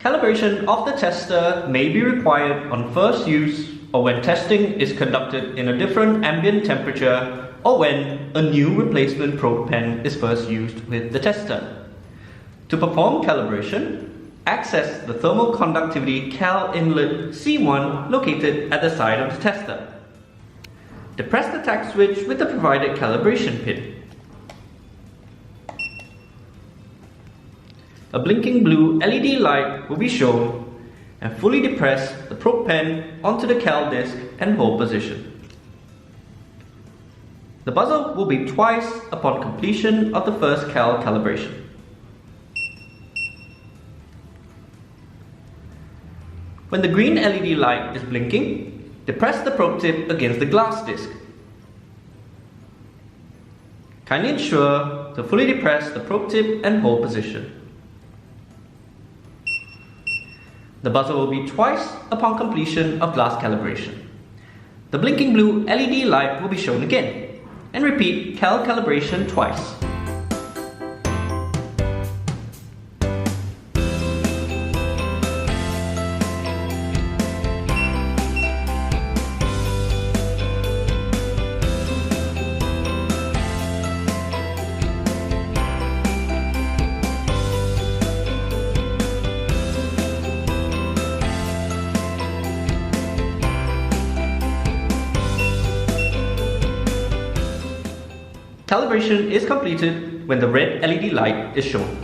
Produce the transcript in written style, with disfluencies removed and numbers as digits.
Calibration of the tester may be required on first use or when testing is conducted in a different ambient temperature or when a new replacement probe pen is first used with the tester. To perform calibration, access the thermal conductivity cal inlet C1 located at the side of the tester. Depress the tach switch with the provided calibration pin. A blinking blue LED light will be shown, and fully depress the probe pen onto the cal disc and hold position. The buzzer will beep twice upon completion of the first cal calibration. When the green LED light is blinking, depress the probe tip against the glass disc. Kindly ensure to fully depress the probe tip and hold position. The buzzer will beep twice upon completion of glass calibration. The blinking blue LED light will be shown again, and repeat cal calibration twice. Calibration is completed when the red LED light is shown.